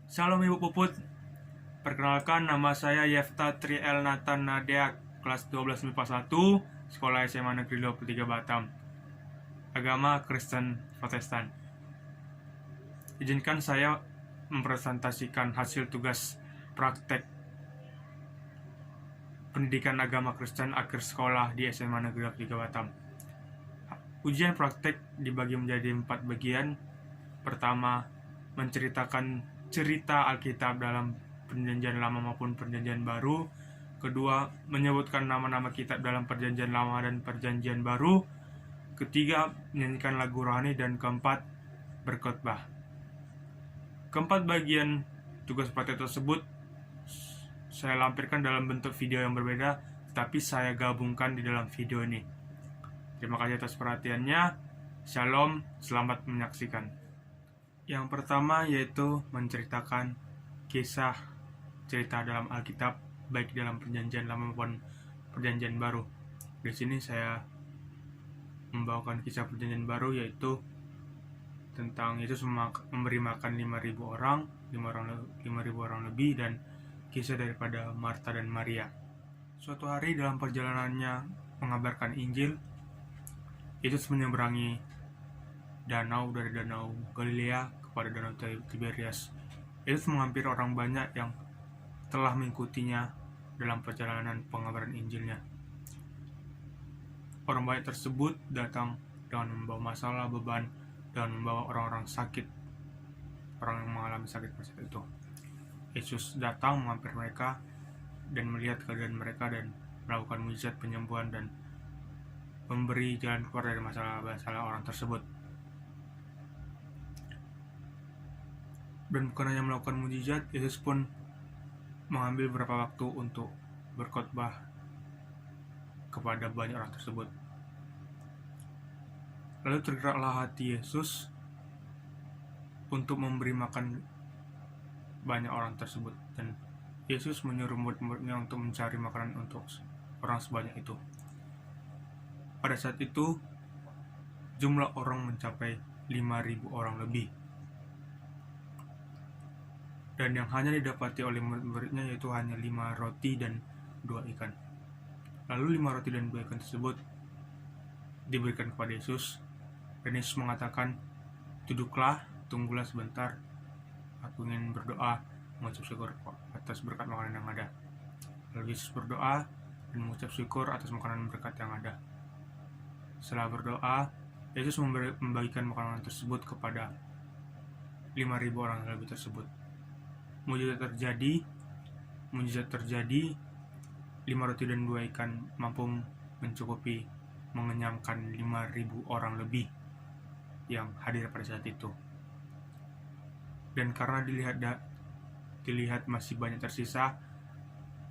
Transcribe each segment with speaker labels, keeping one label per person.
Speaker 1: Salam Ibu Puput, perkenalkan nama saya Yefta Triel Nathan Nadea, kelas 12 MIPA 1, Sekolah SMA Negeri 23 Batam. Agama Kristen Protestan. Izinkan saya mempresentasikan hasil tugas praktek pendidikan agama Kristen akhir sekolah di SMA Negeri 23 Batam. Ujian praktek dibagi menjadi 4 bagian. Pertama, menceritakan cerita Alkitab dalam Perjanjian Lama maupun Perjanjian Baru. Kedua, menyebutkan nama-nama kitab dalam Perjanjian Lama dan Perjanjian Baru. Ketiga, menyanyikan lagu rohani. Dan keempat, berkhotbah. Keempat bagian tugas praktek tersebut saya lampirkan dalam bentuk video yang berbeda, tetapi saya gabungkan di dalam video ini. Terima kasih atas perhatiannya. Shalom, selamat menyaksikan. Yang pertama yaitu menceritakan kisah cerita dalam Alkitab, baik dalam Perjanjian Lama maupun Perjanjian Baru. Di sini saya membawakan kisah Perjanjian Baru, yaitu tentang Yesus memberi makan 5.000 orang lebih, dan kisah daripada Marta dan Maria. Suatu hari dalam perjalanannya mengabarkan Injil, Yesus menyeberangi danau dari danau Galilea kepada danau Tiberias. Yesus menghampiri orang banyak yang telah mengikutinya dalam perjalanan pengabaran Injilnya. Orang banyak tersebut datang dengan membawa masalah, beban, dan membawa orang-orang sakit, orang yang mengalami sakit pada saat itu. Yesus datang menghampiri mereka dan melihat keadaan mereka dan melakukan mujizat penyembuhan dan memberi jalan keluar dari masalah orang tersebut. Dan bukan hanya melakukan mujizat, Yesus pun mengambil beberapa waktu untuk berkhotbah kepada banyak orang tersebut. Lalu tergeraklah hati Yesus untuk memberi makan banyak orang tersebut, dan Yesus menyuruh murid-muridnya untuk mencari makanan untuk orang sebanyak itu. Pada saat itu jumlah orang mencapai 5.000 orang lebih, dan yang hanya didapati oleh murid-muridnya yaitu hanya 5 roti dan 2 ikan. Lalu 5 roti dan 2 ikan tersebut diberikan kepada Yesus, dan Yesus mengatakan, "Duduklah, tunggulah sebentar, aku ingin berdoa mengucap syukur atas berkat makanan yang ada." Lalu Yesus berdoa dan mengucap syukur atas makanan berkat yang ada. Setelah berdoa, Yesus membagikan makanan tersebut kepada 5.000 orang yang lebih tersebut. Mujizat terjadi, 5 roti dan 2 ikan mampu mencukupi, mengenyangkan 5.000 orang lebih yang hadir pada saat itu. Dan karena dilihat masih banyak tersisa,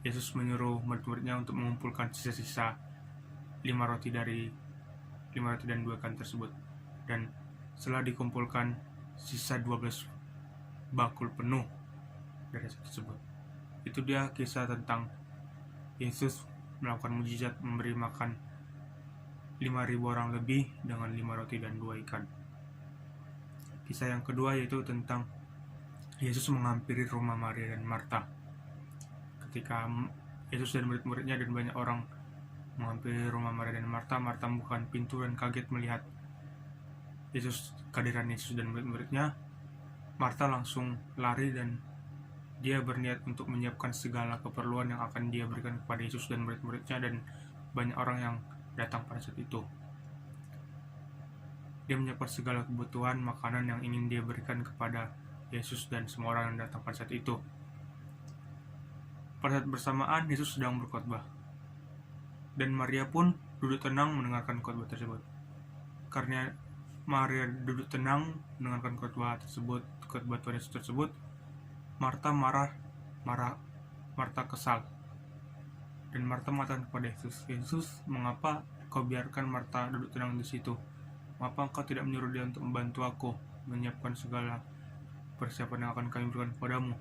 Speaker 1: Yesus menyuruh murid-muridnya untuk mengumpulkan sisa-sisa 5 roti dan 2 ikan tersebut. Dan setelah dikumpulkan sisa 12 bakul penuh dari tersebut. Itu dia kisah tentang Yesus melakukan mujizat memberi makan 5.000 orang lebih dengan 5 roti dan 2 ikan. Kisah yang kedua yaitu tentang Yesus menghampiri rumah Maria dan Marta. Ketika Yesus dan murid-muridnya dan banyak orang menghampiri rumah Maria dan Marta, Marta membuka pintu dan kaget melihat kehadiran Yesus dan murid-muridnya. Marta langsung lari dan dia berniat untuk menyiapkan segala keperluan yang akan dia berikan kepada Yesus dan murid-muridnya dan banyak orang yang datang pada saat itu. Dia menyiapkan segala kebutuhan makanan yang ingin dia berikan kepada Yesus dan semua orang yang datang pada saat itu. Pada saat bersamaan, Yesus sedang berkhotbah, dan Maria pun duduk tenang mendengarkan khotbah tersebut. Karena Maria duduk tenang mendengarkan khotbah Tuhan Yesus tersebut, Marta Marta kesal. Dan Marta mengatakan kepada Yesus, "Yesus, mengapa kau biarkan Marta duduk tenang di situ? Mengapa engkau tidak menyuruh dia untuk membantu aku menyiapkan segala persiapan yang akan kami berikan kepadamu?"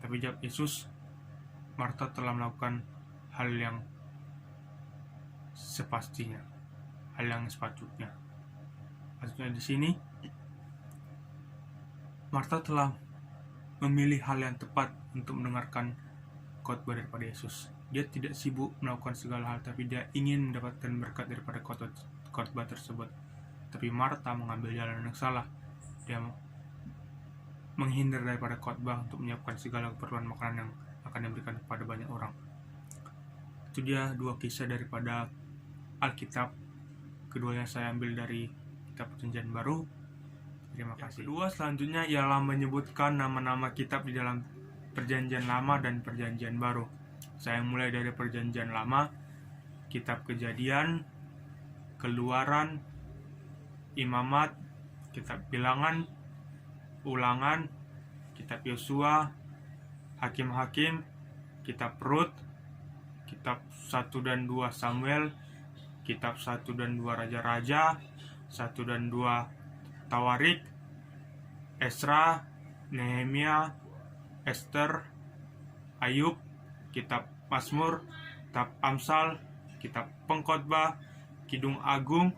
Speaker 1: Tapi jawab Yesus, "Marta telah melakukan hal yang sepastinya, hal yang sepatutnya." Maksudnya di sini, Marta telah memilih hal yang tepat untuk mendengarkan khotbah daripada Yesus. Dia tidak sibuk melakukan segala hal, tapi dia ingin mendapatkan berkat daripada khotbah tersebut. Tapi Marta mengambil jalan yang salah. Dia menghindar daripada khotbah untuk menyiapkan segala keperluan makanan yang akan diberikan kepada banyak orang. Itu dia 2 kisah daripada Alkitab. Keduanya saya ambil dari kitab Perjanjian Baru. Terima kasih. Kedua selanjutnya ialah menyebutkan nama-nama kitab di dalam Perjanjian Lama dan Perjanjian Baru. Saya mulai dari Perjanjian Lama, kitab Kejadian, Keluaran, Imamat, kitab Bilangan, Ulangan, kitab Yosua, Hakim-Hakim, kitab Rut, kitab 1 dan 2 Samuel, kitab 1 dan 2 Raja-Raja, 1 dan 2 Tawarik, Esra, Nehemia, Ester, Ayub, kitab Mazmur, kitab Amsal, kitab Pengkhotbah, Kidung Agung,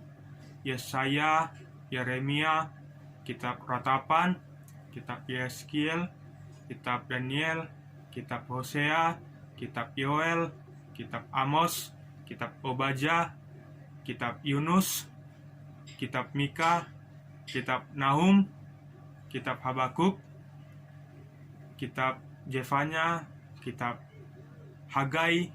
Speaker 1: Yesaya, Yeremia, kitab Ratapan, kitab Yeskiel, kitab Daniel, kitab Hosea, kitab Yoel, kitab Amos, kitab Obadjah, kitab Yunus, kitab Mika, kitab Nahum, kitab Habakuk, kitab Jefanya, kitab Hagai,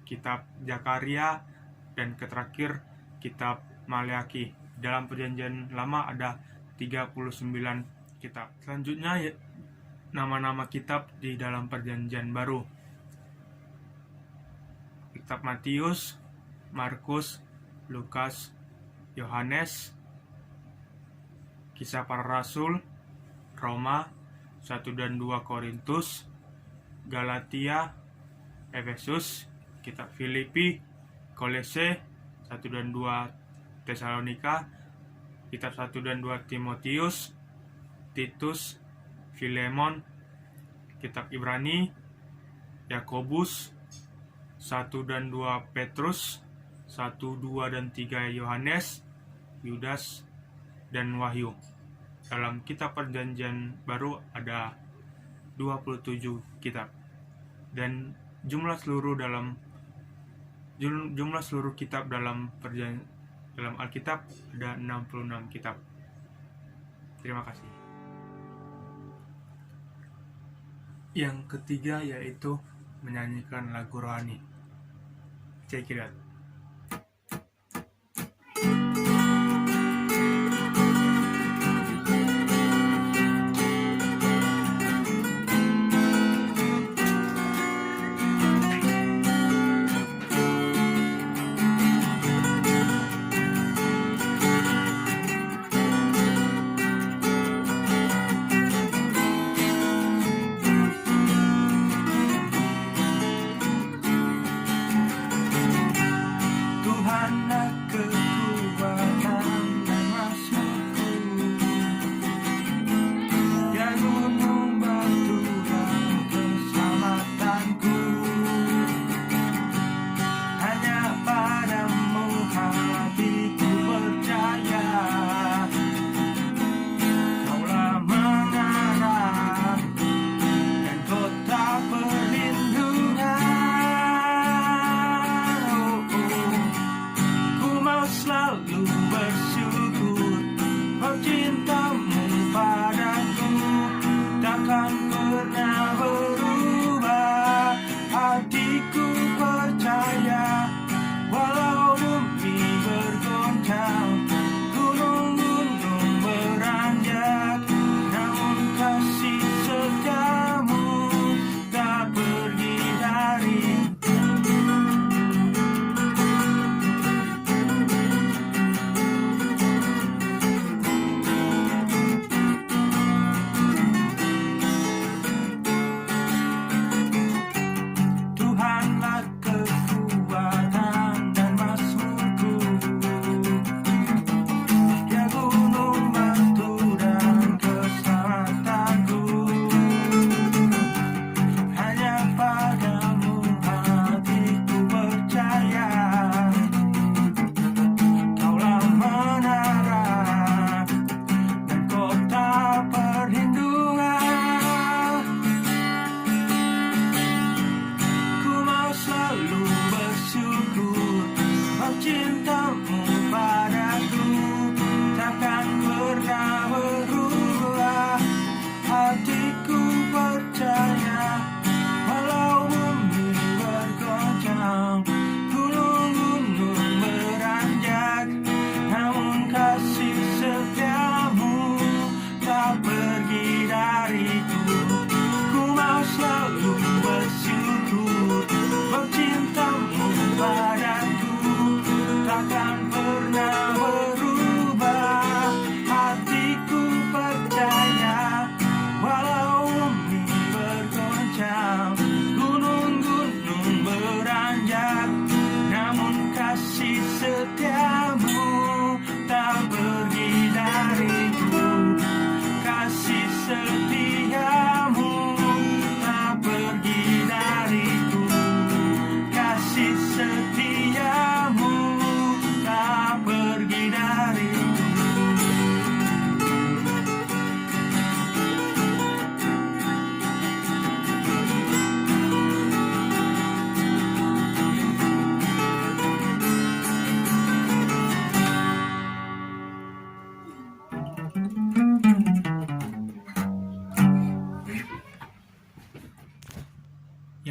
Speaker 1: kitab Zakaria, dan terakhir kitab Maleaki. Dalam Perjanjian Lama ada 39 kitab. Selanjutnya nama-nama kitab di dalam Perjanjian Baru. Kitab Matius, Markus, Lukas, Yohanes, Kisah Para Rasul, Roma, 1 dan 2 Korintus, Galatia, Efesus, kitab Filipi, Kolose, 1 dan 2 Tesalonika, kitab 1 dan 2 Timotius, Titus, Filemon, kitab Ibrani, Yakobus, 1 dan 2 Petrus, 1, 2 dan 3 Yohanes, Yudas, dan Wahyu. Dalam kitab Perjanjian Baru ada 27 kitab. Dan jumlah seluruh kitab dalam Alkitab ada 66 kitab. Terima kasih. Yang ketiga yaitu menyanyikan lagu rohani. Check it out.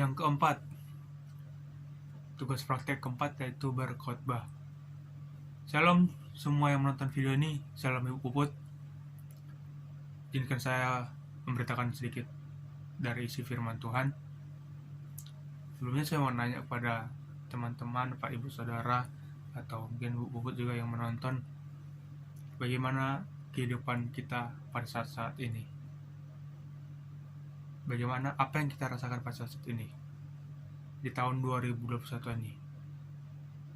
Speaker 1: Yang keempat, tugas praktek keempat yaitu berkhotbah. Shalom semua yang menonton video ini, shalom Ibu Puput. Izinkan saya memberitakan sedikit dari isi firman Tuhan. Sebelumnya saya mau nanya kepada teman-teman, Pak Ibu Saudara, atau mungkin Ibu Puput juga yang menonton, bagaimana kehidupan kita pada saat-saat ini? Bagaimana apa yang kita rasakan pada saat ini? Di tahun 2021 ini,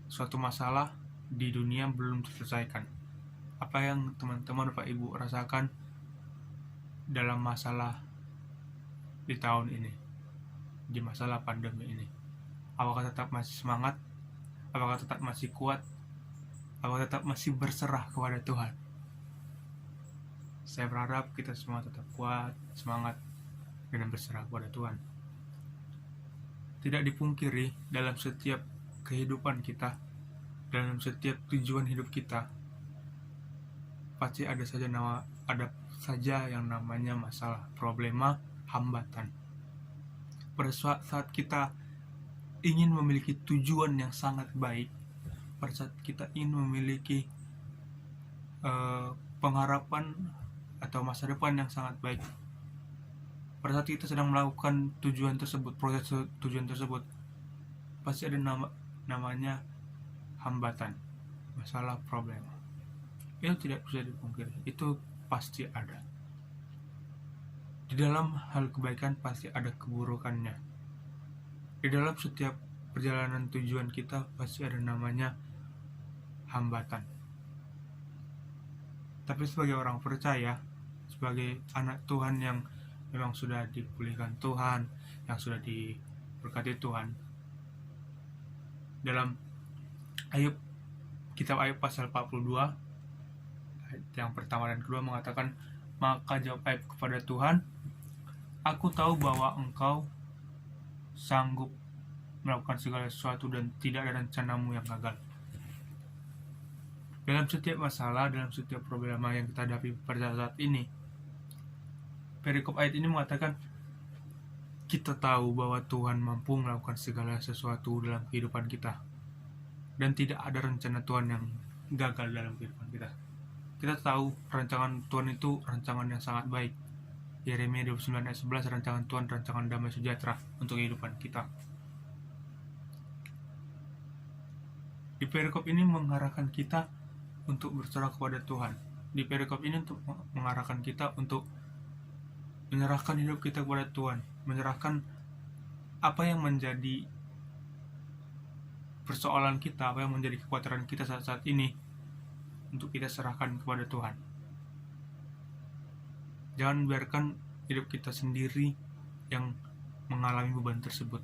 Speaker 1: suatu masalah di dunia belum terselesaikan. Apa yang teman-teman Bapak Ibu rasakan dalam masalah di tahun ini, di masalah pandemi ini? Apakah tetap masih semangat? Apakah tetap masih kuat? Apakah tetap masih berserah kepada Tuhan? Saya berharap kita semua tetap kuat, semangat, dan berserah kepada Tuhan. Tidak dipungkiri, dalam setiap kehidupan kita, dalam setiap tujuan hidup kita, pasti ada saja yang namanya masalah, problema, hambatan. Pada saat kita ingin memiliki tujuan yang sangat baik, pada saat kita ingin memiliki pengharapan atau masa depan yang sangat baik, pada saat kita sedang melakukan tujuan tersebut, proses tujuan tersebut, pasti ada namanya hambatan, masalah, problema. Itu tidak bisa dipungkiri, itu pasti ada. Di dalam hal kebaikan pasti ada keburukannya. Di dalam setiap perjalanan tujuan kita pasti ada namanya hambatan. Tapi sebagai orang percaya, sebagai anak Tuhan yang memang sudah dipulihkan Tuhan, yang sudah diberkati Tuhan, dalam kitab Ayub pasal 42 yang pertama dan kedua mengatakan, maka jawab Ayub kepada Tuhan, aku tahu bahwa engkau sanggup melakukan segala sesuatu dan tidak ada rencanamu yang gagal. Dalam setiap masalah, dalam setiap problema yang kita hadapi pada saat ini, perikop ayat ini mengatakan kita tahu bahwa Tuhan mampu melakukan segala sesuatu dalam kehidupan kita, dan tidak ada rencana Tuhan yang gagal dalam kehidupan kita. Kita tahu rancangan Tuhan itu rancangan yang sangat baik. Yeremia 29 ayat 11, rancangan Tuhan, rancangan damai sejahtera untuk kehidupan kita. Di perikop ini mengarahkan kita untuk berserah kepada Tuhan. Di perikop ini untuk mengarahkan kita untuk menyerahkan hidup kita kepada Tuhan, menyerahkan apa yang menjadi persoalan kita, apa yang menjadi kekhawatiran kita saat-saat ini, untuk kita serahkan kepada Tuhan. Jangan biarkan hidup kita sendiri yang mengalami beban tersebut.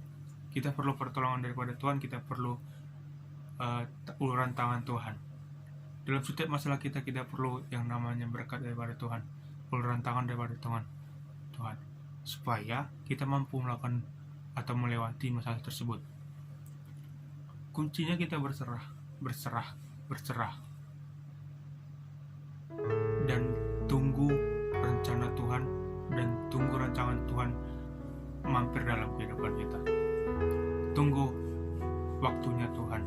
Speaker 1: Kita perlu pertolongan daripada Tuhan, kita perlu uluran tangan Tuhan. Dalam setiap masalah kita perlu yang namanya berkat daripada Tuhan, uluran tangan daripada Tuhan, supaya kita mampu melakukan atau melewati masalah tersebut. Kuncinya kita berserah, dan tunggu rencana Tuhan, dan tunggu rancangan Tuhan mampir dalam kehidupan kita. Tunggu waktunya Tuhan.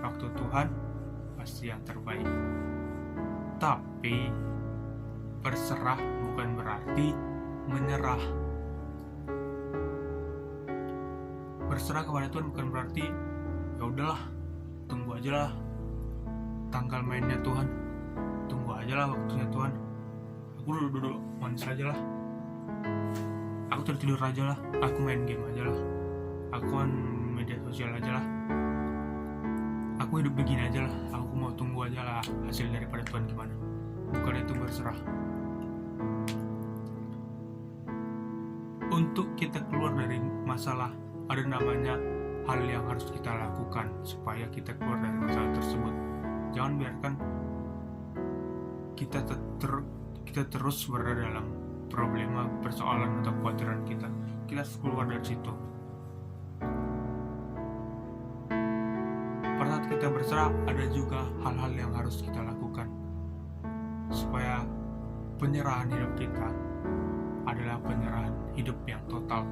Speaker 1: Waktu Tuhan pasti yang terbaik. Tapi berserah bukan berarti menyerah. Berserah kepada Tuhan bukan berarti ya udahlah, tunggu aja lah tanggal mainnya Tuhan, tunggu aja lah waktunya Tuhan, aku duduk manis aja lah, aku tertidur aja lah, aku main game aja lah, aku main media sosial aja lah, aku hidup begini aja lah, aku mau tunggu aja lah hasil daripada Tuhan gimana. Bukan itu berserah. Untuk kita keluar dari masalah, ada namanya hal yang harus kita lakukan supaya kita keluar dari masalah tersebut. Jangan biarkan kita terus berada dalam problema, persoalan atau kekhawatiran kita. Kita harus keluar dari situ. Pada saat kita berserah, ada juga hal-hal yang harus kita lakukan supaya penyerahan hidup kita adalah penyerahan hidup yang total,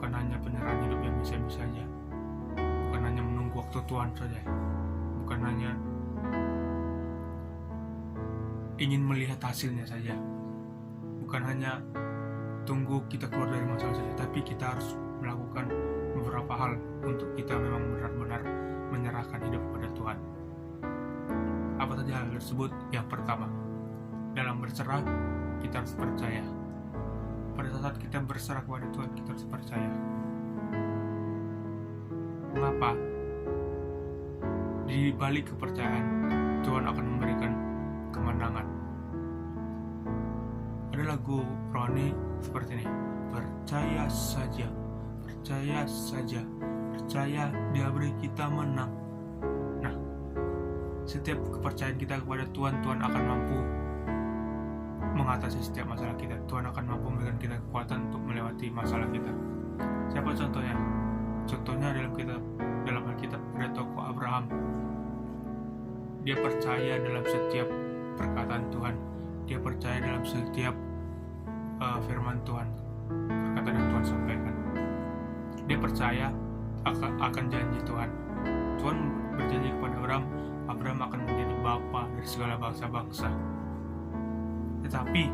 Speaker 1: bukan bukan hanya penyerahan hidup yang bisa-bisa saja, bukan hanya menunggu waktu Tuhan saja, bukan hanya ingin melihat hasilnya saja, bukan hanya tunggu kita keluar dari masalah saja, tapi kita harus melakukan beberapa hal untuk kita memang benar-benar menyerahkan hidup kepada Tuhan. Apa saja hal tersebut? Yang pertama, dalam berserah kita harus percaya. Pada saat kita berserah kepada Tuhan, kita harus percaya. Mengapa? Di balik kepercayaan, Tuhan akan memberikan kemenangan. Ada lagu rohani seperti ini: percaya saja, percaya saja, percaya Dia beri kita menang. Nah, setiap kepercayaan kita kepada Tuhan, Tuhan akan mampu mengatasi setiap masalah kita. Tuhan akan mampu memberikan kita kekuatan untuk melewati masalah kita. Siapa contohnya? Contohnya dalam Alkitab ada tokoh Abraham. Dia percaya dalam setiap perkataan Tuhan. Dia percaya dalam setiap firman Tuhan, perkataan yang Tuhan sampaikan. Dia percaya akan janji Tuhan. Tuhan berjanji kepada Abraham akan menjadi bapa dari segala bangsa-bangsa. Tetapi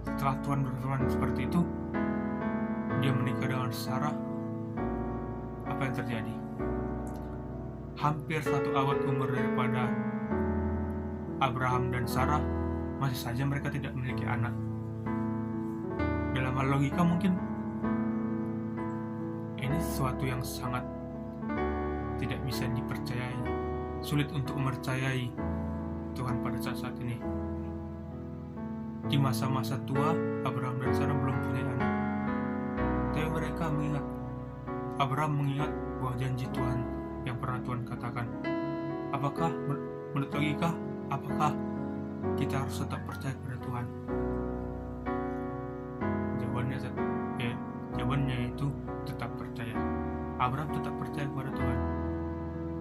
Speaker 1: setelah Tuhan berfirman seperti itu, dia menikah dengan Sarah. Apa yang terjadi? Hampir 1 abad umur daripada Abraham dan Sarah, masih saja mereka tidak memiliki anak. Dalam hal logika mungkin ini sesuatu yang sangat tidak bisa dipercayai, sulit untuk mempercayai Tuhan pada saat ini. Di masa-masa tua, Abraham dan Sarah belum punya anak, tapi mereka mengingat, Abraham mengingat bahwa janji Tuhan yang pernah Tuhan katakan. Apakah menurut logika, apakah kita harus tetap percaya kepada Tuhan? Jawabannya itu tetap percaya. Abraham tetap percaya kepada Tuhan.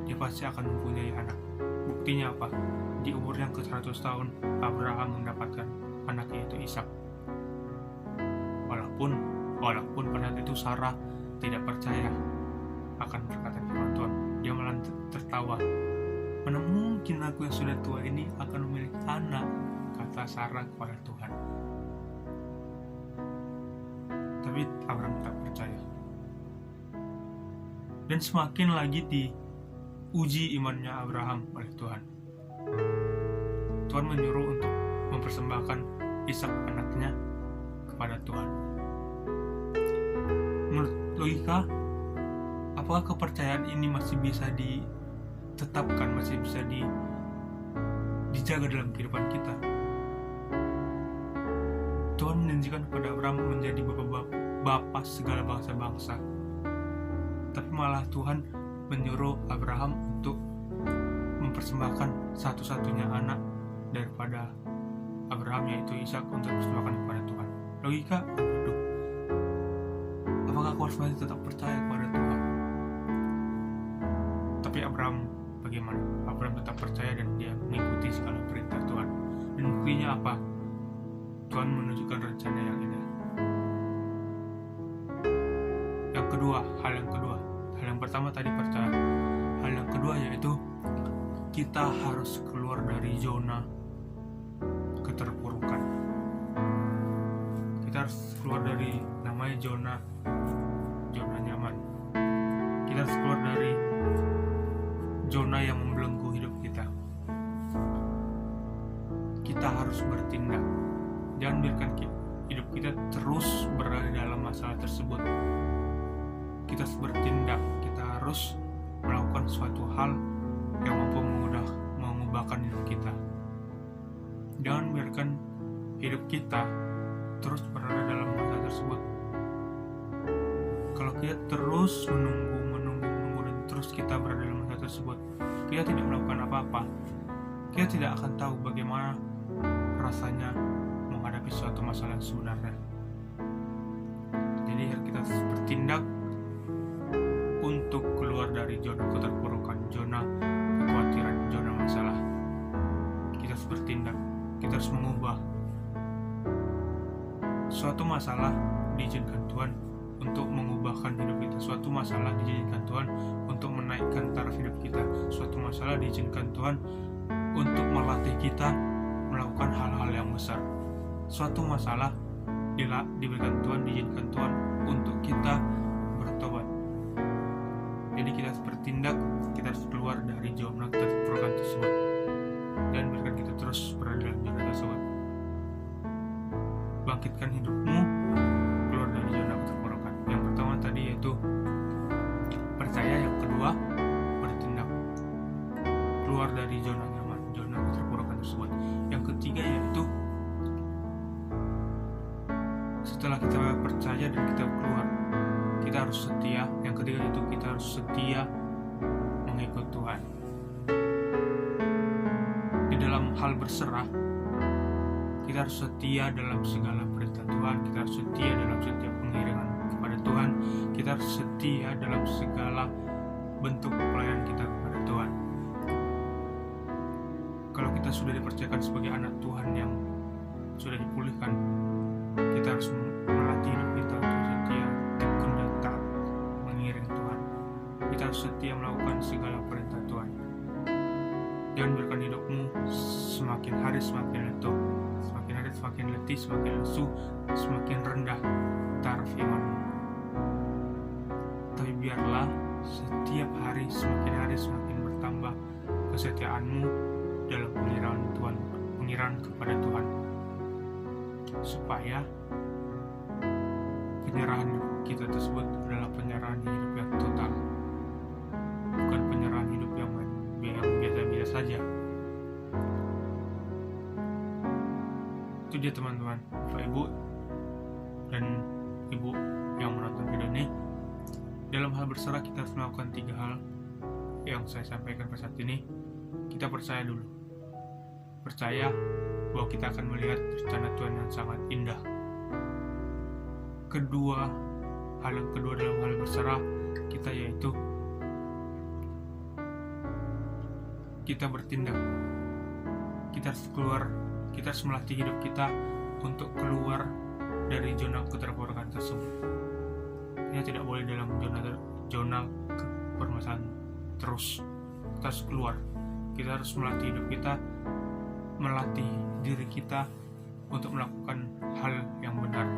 Speaker 1: Dia pasti akan mempunyai anak. Buktinya apa? Di umur yang ke-100 tahun, Abraham mendapatkan anak, yaitu Ishak. Walaupun pada saat itu Sarah tidak percaya akan perkataan firman Tuhan. Dia malah tertawa. Mana mungkin aku yang sudah tua ini akan memiliki anak, kata Sarah kepada Tuhan. Tapi Abraham tak percaya. Dan semakin lagi diuji imannya Abraham oleh Tuhan. Tuhan menyuruh untuk mempersembahkan Ishak anaknya kepada Tuhan. Menurut logika, apakah kepercayaan ini masih bisa ditetapkan, masih bisa dijaga dalam kehidupan kita? Tuhan menjanjikan kepada Abraham menjadi bapa segala bangsa-bangsa, tapi malah Tuhan menyuruh Abraham untuk mempersembahkan satu-satunya anak daripada Abraham, yaitu Ishak, untuk dipersembahkan kepada Tuhan. Logika, aduh, apakah aku harus masih tetap percaya kepada Tuhan? Tapi Abraham bagaimana? Abraham tetap percaya dan dia mengikuti segala perintah Tuhan. Dan buktinya apa? Tuhan menunjukkan rencana yang indah. Hal yang pertama tadi percaya. Hal yang kedua yaitu kita harus keluar dari zona keterpurukan. Kita harus keluar dari namanya zona nyaman. Kita harus keluar dari zona yang membelenggu hidup kita. Kita harus bertindak. Jangan biarkan hidup kita terus berada dalam masalah tersebut. Kita harus bertindak. Kita harus melakukan suatu hal yang mampu mengubahkan hidup kita. Jangan biarkan hidup kita terus berada dalam masalah tersebut. Kalau kita terus menunggu dan terus kita berada dalam masalah tersebut, kita tidak melakukan apa-apa. Kita tidak akan tahu bagaimana rasanya menghadapi suatu masalah yang sebenarnya. Jadi kita harus bertindak untuk keluar dari zona keterpurukan, zona kekhawatiran, zona masalah. Kita harus bertindak, kita harus mengubah. Suatu masalah diizinkan Tuhan untuk mengubahkan hidup kita. Suatu masalah diizinkan Tuhan untuk menaikkan taraf hidup kita. Suatu masalah diizinkan Tuhan untuk melatih kita melakukan hal-hal yang besar. Suatu masalah diberikan Tuhan, diizinkan Tuhan untuk kita bertobat. Jadi kita harus bertindak, kita harus keluar dari zona keterpurukan tersebut, dan biarkan kita terus berada dalam zona tersebut. Bangkitkan hidupmu keluar dari zona keterpurukan. Yang pertama tadi yaitu percaya, yang kedua bertindak keluar dari zona nyaman, zona keterpurukan tersebut. Yang ketiga yaitu setelah kita percaya dan kita keluar, kita harus setia. Yang ketiga itu kita harus setia mengikut Tuhan. Di dalam hal berserah, kita harus setia dalam segala perintah Tuhan. Kita harus setia dalam setiap pengiringan kepada Tuhan. Kita harus setia dalam segala bentuk pelayanan kita kepada Tuhan. Kalau kita sudah dipercayakan sebagai anak Tuhan yang sudah dipulihkan, kita harus melatih hidup kita untuk setia, tekun dan taat mengiring Tuhan. Kita harus setia melakukan segala perintah Tuhan. Jangan biarkan hidupmu semakin hari semakin letup, semakin hari semakin letih, semakin lesu, semakin rendah taraf imanmu. Tapi biarlah setiap hari semakin bertambah kesetiaanmu dalam pengiringan Tuhan, pengiringan kepada Tuhan, supaya penyerahan kita tersebut adalah penyerahan hidup yang total, bukan penyerahan hidup yang biasa-biasa saja. Itu dia teman-teman, Bapak Ibu dan Ibu yang menonton video ini. Dalam hal berserah kita harus melakukan 3 hal yang saya sampaikan pada saat ini. Kita percaya dulu, percaya bahwa kita akan melihat rencana Tuhan yang sangat indah. Hal yang kedua dalam hal berserah kita yaitu kita bertindak. Kita harus keluar, kita harus melatih hidup kita untuk keluar dari zona keterpurukan tersebut. Kita tidak boleh dalam zona permasalahan terus. Kita harus keluar. Kita harus melatih hidup kita, melatih diri kita untuk melakukan hal yang benar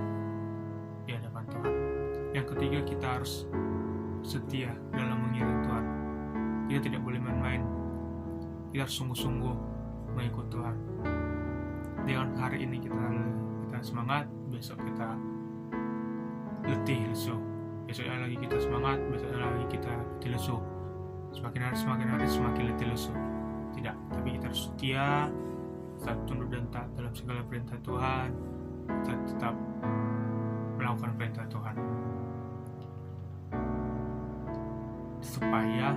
Speaker 1: di hadapan Tuhan. Yang ketiga, kita harus setia dalam mengiring Tuhan. Kita tidak boleh main-main. Kita harus sungguh-sungguh mengikut Tuhan. Dengan hari ini kita semangat, besok kita letih lesu. Besoknya lagi kita semangat, besoknya lagi kita letih lesu. Semakin hari semakin letih lesu. Tidak, tapi kita harus setia, tetap tunduk dan taat dalam segala perintah Tuhan. Kita tetap melakukan perintah Tuhan, supaya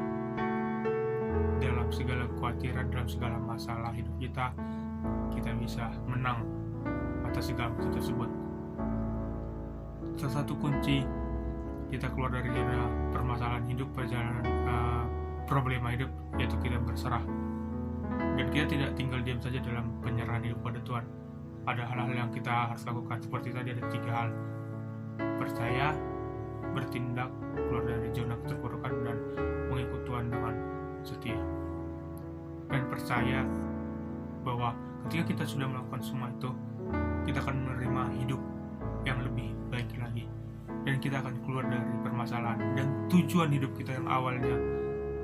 Speaker 1: dalam segala kekhawatiran, dalam segala masalah hidup kita bisa menang atas segala hal tersebut. Salah satu kunci kita keluar dari zona permasalahan hidup, perjalanan problema hidup, yaitu kita berserah. Dan kita tidak tinggal diam saja dalam penyerahan hidup pada Tuhan. Ada hal-hal yang kita harus lakukan, seperti tadi ada 3 hal: percaya, bertindak, keluar dari zona keterpurukan, dan mengikut Tuhan dengan setia. Dan percaya bahwa ketika kita sudah melakukan semua itu, kita akan menerima hidup yang lebih baik lagi, dan kita akan keluar dari permasalahan. Dan tujuan hidup kita yang awalnya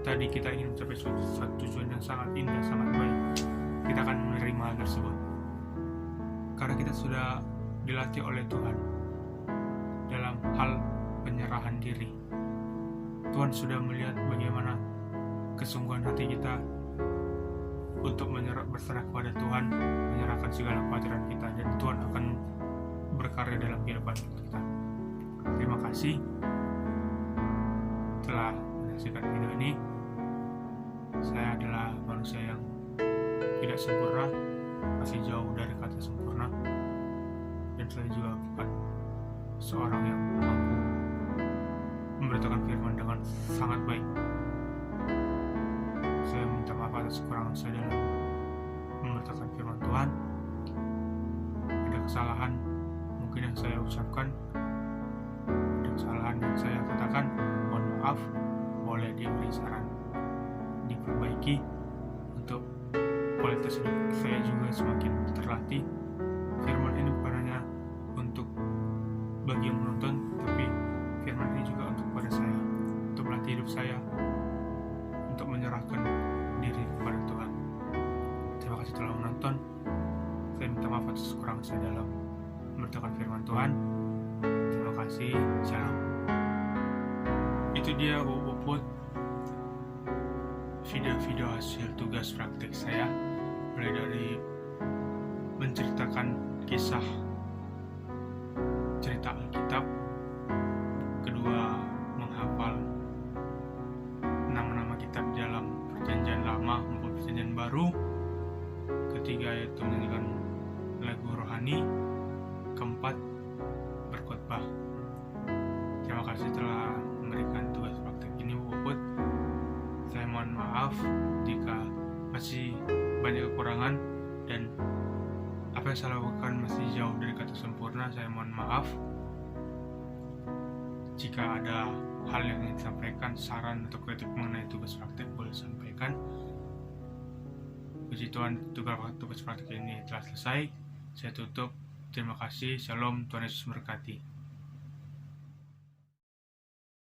Speaker 1: tadi kita ingin mencapai suatu tujuan yang sangat indah, sangat baik, kita akan menerima hal tersebut karena kita sudah dilatih oleh Tuhan dalam hal penyerahan diri. Tuhan sudah melihat bagaimana kesungguhan hati kita untuk berserah kepada Tuhan, menyerahkan segala kekhawatiran kita, dan Tuhan akan berkarya dalam kehidupan kita. Terima kasih telah menyaksikan video ini. Saya adalah manusia yang tidak sempurna, masih jauh dari kata sempurna, dan saya juga bukan seorang yang mampu memberitakan firman dengan sangat baik. Saya minta maaf atas kekurangan saya dalam memberitakan firman Tuhan. Ada kesalahan mungkin yang saya ucapkan, kesalahan yang saya katakan, mohon maaf. Boleh diberi saran diperbaiki untuk kualitas hidup saya juga semakin terlatih. Firman ini bukan hanya untuk bagi yang menonton, tapi firman ini juga untuk pada saya, untuk melatih hidup saya, untuk menyerahkan diri kepada Tuhan. Terima kasih telah menonton. Saya minta maaf atas kekurangan saya dalam memberitakan firman Tuhan. Terima kasih. Shalom. Itu dia bobot video-video hasil tugas praktik saya, mulai dari menceritakan kisah cerita Alkitab, kedua menghafal nama-nama kitab dalam perjanjian lama maupun perjanjian baru, ketiga yaitu menyanyikan lagu rohani, keempat berkhotbah. Terima kasih telah memberikan tugas praktik ini bobot. Saya mohon maaf jika masih banyak kekurangan dan apa yang saya lakukan masih jauh dari kata sempurna. Saya mohon maaf. Jika ada hal yang ingin disampaikan, saran atau kritik mengenai tugas praktik, boleh sampaikan. Puji Tuhan, tugas praktik ini telah selesai. Saya tutup. Terima kasih. Shalom. Tuhan Yesus memberkati.